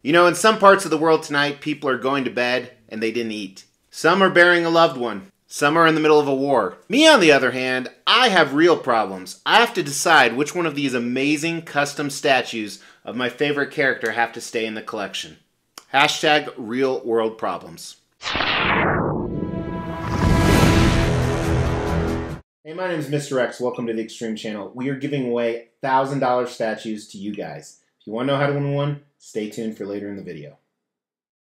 You know, in some parts of the world tonight, people are going to bed and they didn't eat. Some are burying a loved one. Some are in the middle of a war. Me, on the other hand, I have real problems. I have to decide which one of these amazing custom statues of my favorite character have to stay in the collection. Hashtag real world problems. Hey, my name is Mr. X. Welcome to the Extreme channel. We are giving away $1,000 statues to you guys. If you want to know how to win one, stay tuned for later in the video.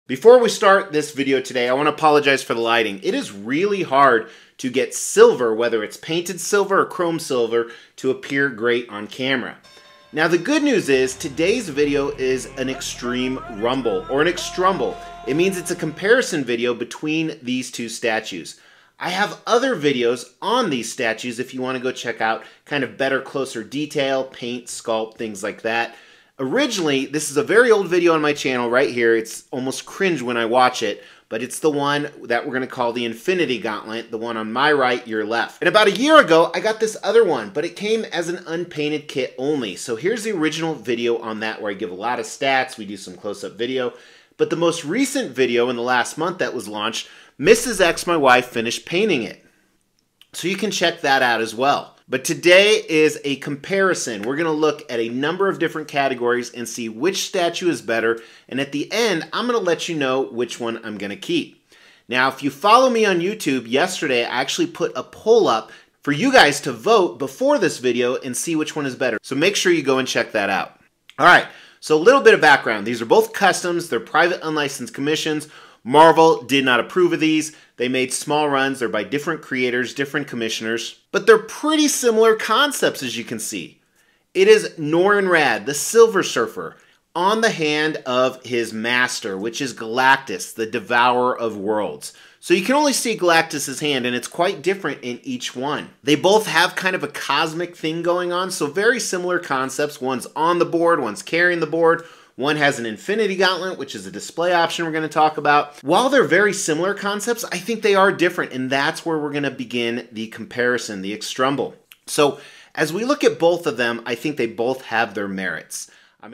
Before we start this video today, I want to apologize for the lighting. It is really hard to get silver, whether it's painted silver or chrome silver, to appear great on camera. Now the good news is today's video is an extreme rumble, or an Xtrumble. It means it's a comparison video between these two statues. I have other videos on these statues if you want to go check out kind of better, closer detail, paint, sculpt, things like that. Originally, this is a very old video on my channel right here. It's almost cringe when I watch it, but it's the one that we're going to call the Infinity Gauntlet, the one on my right, your left. And about a year ago, I got this other one, but it came as an unpainted kit only. So here's the original video on that where I give a lot of stats, we do some close-up video. But the most recent video in the last month that was launched, Mrs. X, my wife, finished painting it. So you can check that out as well. But today is a comparison. We're going to look at a number of different categories and see which statue is better. And at the end, I'm going to let you know which one I'm going to keep. Now, if you follow me on YouTube, yesterday I actually put a poll up for you guys to vote before this video and see which one is better. So make sure you go and check that out. All right, so a little bit of background. These are both customs. They're private unlicensed commissions. Marvel did not approve of these. They made small runs. They're by different creators, different commissioners, but they're pretty similar concepts as you can see. It is Norrin Radd, the Silver Surfer, on the hand of his master, which is Galactus, the Devourer of Worlds. So you can only see Galactus's hand, and it's quite different in each one. They both have kind of a cosmic thing going on, so very similar concepts. One's on the board, one's carrying the board. One has an Infinity Gauntlet, which is a display option we're going to talk about. While they're very similar concepts, I think they are different, and that's where we're going to begin the comparison, the Xtrumble. So as we look at both of them, I think they both have their merits.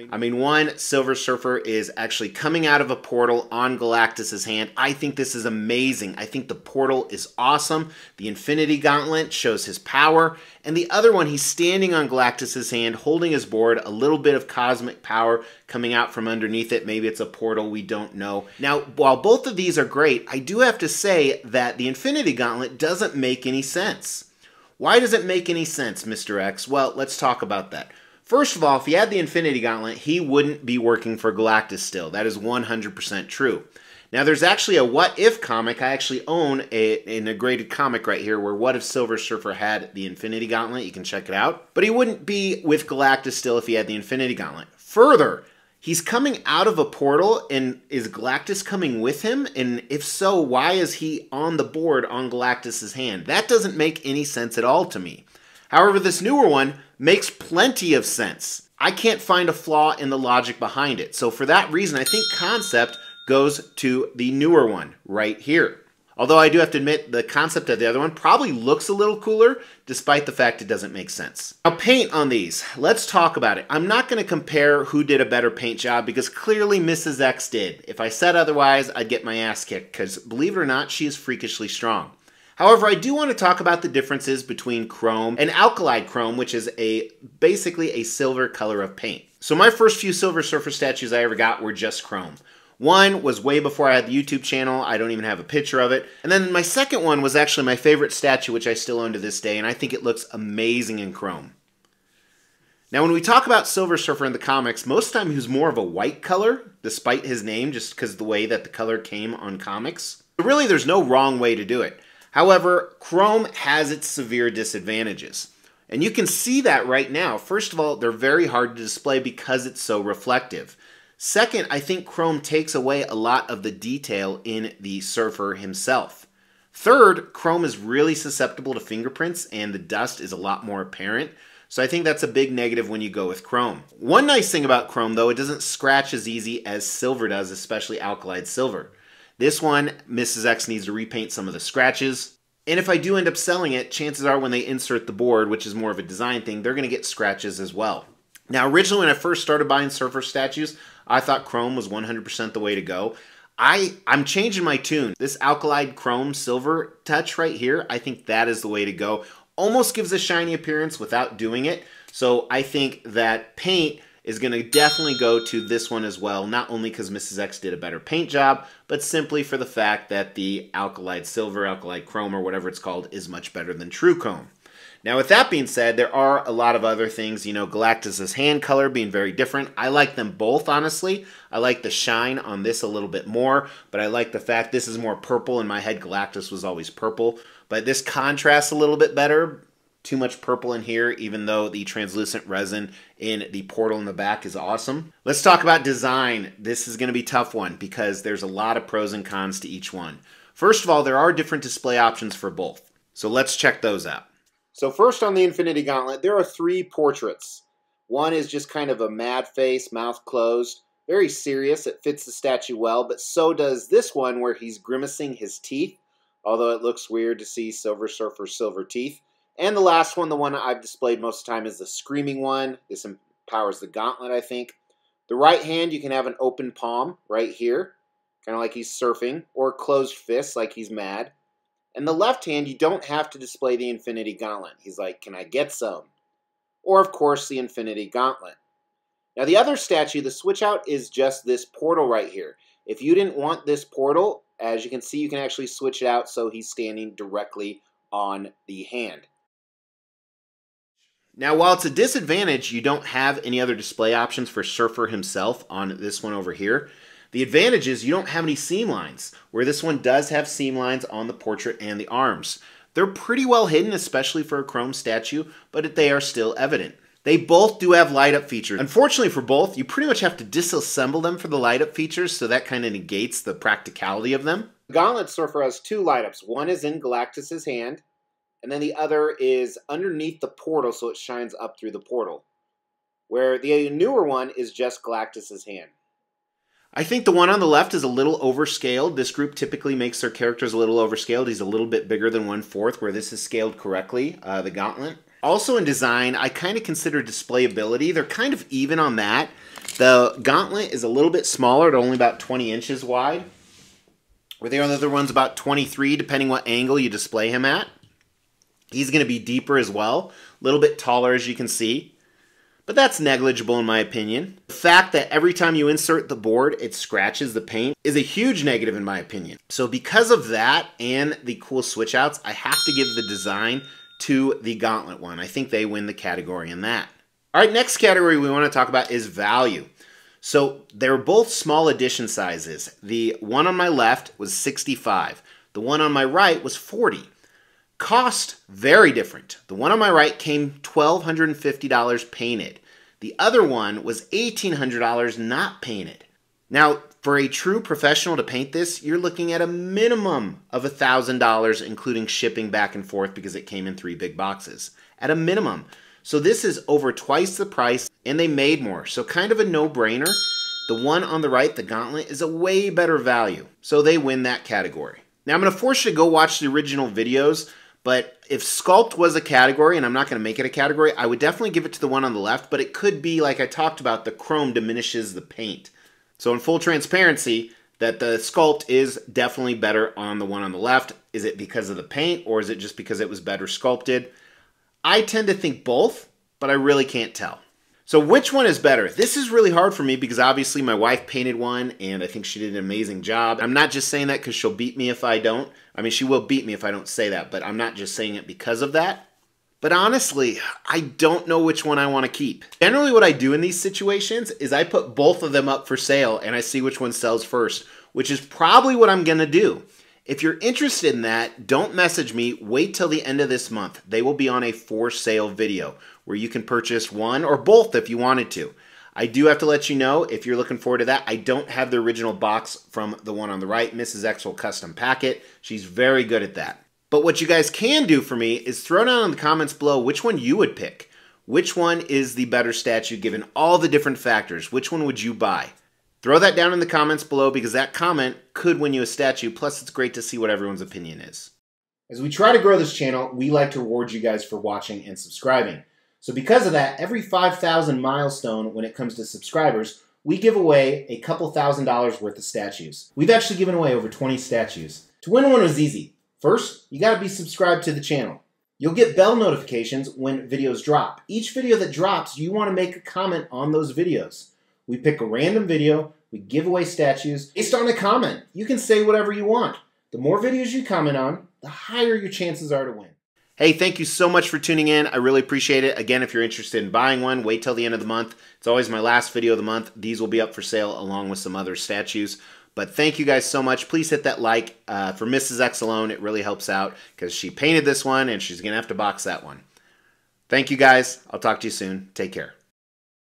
I mean, one, Silver Surfer is actually coming out of a portal on Galactus's hand. I think this is amazing. I think the portal is awesome. The Infinity Gauntlet shows his power. And the other one, he's standing on Galactus's hand, holding his board, a little bit of cosmic power coming out from underneath it. Maybe it's a portal, we don't know. Now, while both of these are great, I do have to say that the Infinity Gauntlet doesn't make any sense. Why does it make any sense, Mr. X? Well, let's talk about that. First of all, if he had the Infinity Gauntlet, he wouldn't be working for Galactus still. That is 100% true. Now, there's actually a What If comic. I actually own an integrated comic right here where What If Silver Surfer had the Infinity Gauntlet. You can check it out. But he wouldn't be with Galactus still if he had the Infinity Gauntlet. Further, he's coming out of a portal, and is Galactus coming with him? And if so, why is he on the board on Galactus's hand? That doesn't make any sense at all to me. However, this newer one makes plenty of sense. I can't find a flaw in the logic behind it. So for that reason, I think concept goes to the newer one right here. Although I do have to admit the concept of the other one probably looks a little cooler, despite the fact it doesn't make sense. Now, paint on these. Let's talk about it. I'm not going to compare who did a better paint job because clearly Mrs. X did. If I said otherwise, I'd get my ass kicked because believe it or not, she is freakishly strong. However, I do want to talk about the differences between chrome and alkali chrome, which is basically a silver color of paint. So my first few Silver Surfer statues I ever got were just chrome. One was way before I had the YouTube channel. I don't even have a picture of it. And then my second one was actually my favorite statue, which I still own to this day, and I think it looks amazing in chrome. Now, when we talk about Silver Surfer in the comics, most of the time he was more of a white color, despite his name, just because of the way that the color came on comics. But really, there's no wrong way to do it. However, chrome has its severe disadvantages. And you can see that right now. First of all, they're very hard to display because it's so reflective. Second, I think chrome takes away a lot of the detail in the surfer himself. Third, chrome is really susceptible to fingerprints and the dust is a lot more apparent. So I think that's a big negative when you go with chrome. One nice thing about chrome, though, it doesn't scratch as easy as silver does, especially alkali silver. This one, Mrs. X needs to repaint some of the scratches. And if I do end up selling it, chances are when they insert the board, which is more of a design thing, they're going to get scratches as well. Now, originally when I first started buying Surfer statues, I thought chrome was 100% the way to go. I'm changing my tune. This alkali chrome silver touch right here, I think that is the way to go. Almost gives a shiny appearance without doing it. So I think that paint is going to definitely go to this one as well. Not only because Mrs. X did a better paint job, but simply for the fact that the alkali silver, alkali chrome, or whatever it's called is much better than true chrome. Now, with that being said, there are a lot of other things. You know, Galactus's hand color being very different. I like them both, honestly. I like the shine on this a little bit more, but I like the fact this is more purple. In my head, Galactus was always purple. But this contrasts a little bit better. Too much purple in here, even though the translucent resin in the portal in the back is awesome. Let's talk about design. This is going to be a tough one because there's a lot of pros and cons to each one. First of all, there are different display options for both. So let's check those out. So first on the Infinity Gauntlet, there are 3 portraits. One is just kind of a mad face, mouth closed, very serious. It fits the statue well, but so does this one where he's grimacing his teeth, although it looks weird to see Silver Surfer silver teeth. And the last one, the one I've displayed most of the time, is the screaming one. This empowers the Gauntlet, I think. The right hand, you can have an open palm right here, kind of like he's surfing, or closed fist like he's mad. And the left hand, you don't have to display the Infinity Gauntlet. He's like, can I get some? Or, of course, the Infinity Gauntlet. Now, the other statue, the switch out is just this portal right here. If you didn't want this portal, as you can see, you can actually switch it out so he's standing directly on the hand. Now, while it's a disadvantage, you don't have any other display options for Surfer himself on this one over here. The advantage is you don't have any seam lines, where this one does have seam lines on the portrait and the arms. They're pretty well hidden, especially for a chrome statue, but they are still evident. They both do have light-up features. Unfortunately for both, you pretty much have to disassemble them for the light-up features, so that kind of negates the practicality of them. The Gauntlet Surfer has 2 light-ups. One is in Galactus's hand, and then the other is underneath the portal, so it shines up through the portal. Where the newer one is just Galactus's hand. I think the one on the left is a little overscaled. This group typically makes their characters a little overscaled. He's a little bit bigger than 1/4, where this is scaled correctly, the Gauntlet. Also in design, I kind of consider displayability. They're kind of even on that. The Gauntlet is a little bit smaller, at only about 20 inches wide, where the other one's about 23, depending what angle you display him at. He's going to be deeper as well, a little bit taller as you can see. But that's negligible in my opinion. The fact that every time you insert the board, it scratches the paint is a huge negative in my opinion. So because of that and the cool switch outs, I have to give the design to the Gauntlet one. I think they win the category in that. All right, next category we want to talk about is value. So they're both small edition sizes. The one on my left was $65. The one on my right was $40. Cost, very different. The one on my right came $1,250 painted. The other one was $1,800 not painted. Now, for a true professional to paint this, you're looking at a minimum of $1,000, including shipping back and forth because it came in 3 big boxes. At a minimum. So this is over twice the price, and they made more. So kind of a no-brainer. The one on the right, the Gauntlet, is a way better value. So they win that category. Now, I'm going to force you to go watch the original videos. But if sculpt was a category, and I'm not going to make it a category, I would definitely give it to the one on the left, but it could be, like I talked about, the chrome diminishes the paint. So in full transparency, that the sculpt is definitely better on the one on the left. Is it because of the paint, or is it just because it was better sculpted? I tend to think both, but I really can't tell. So which one is better? This is really hard for me because obviously my wife painted one and I think she did an amazing job. I'm not just saying that because she'll beat me if I don't. I mean, she will beat me if I don't say that, but I'm not just saying it because of that. But honestly, I don't know which one I want to keep. Generally what I do in these situations is I put both of them up for sale and I see which one sells first, which is probably what I'm going to do. If you're interested in that, don't message me. Wait till the end of this month. They will be on a for sale video where you can purchase one or both if you wanted to. I do have to let you know, if you're looking forward to that, I don't have the original box from the one on the right. Mrs. X will custom pack it. She's very good at that. But what you guys can do for me is throw down in the comments below which one you would pick. Which one is the better statue given all the different factors? Which one would you buy? Throw that down in the comments below because that comment could win you a statue. Plus, it's great to see what everyone's opinion is. As we try to grow this channel, we like to reward you guys for watching and subscribing. So because of that, every 5,000 milestone when it comes to subscribers, we give away a couple $1,000s worth of statues. We've actually given away over 20 statues. To win one was easy. First, you gotta be subscribed to the channel. You'll get bell notifications when videos drop. Each video that drops, you wanna make a comment on those videos. We pick a random video, we give away statues based on a comment. You can say whatever you want. The more videos you comment on, the higher your chances are to win. Hey, thank you so much for tuning in. I really appreciate it. Again, if you're interested in buying one, wait till the end of the month. It's always my last video of the month. These will be up for sale along with some other statues. But thank you guys so much. Please hit that like. For Mrs. X alone, it really helps out because she painted this one and she's going to have to box that one. Thank you guys. I'll talk to you soon. Take care.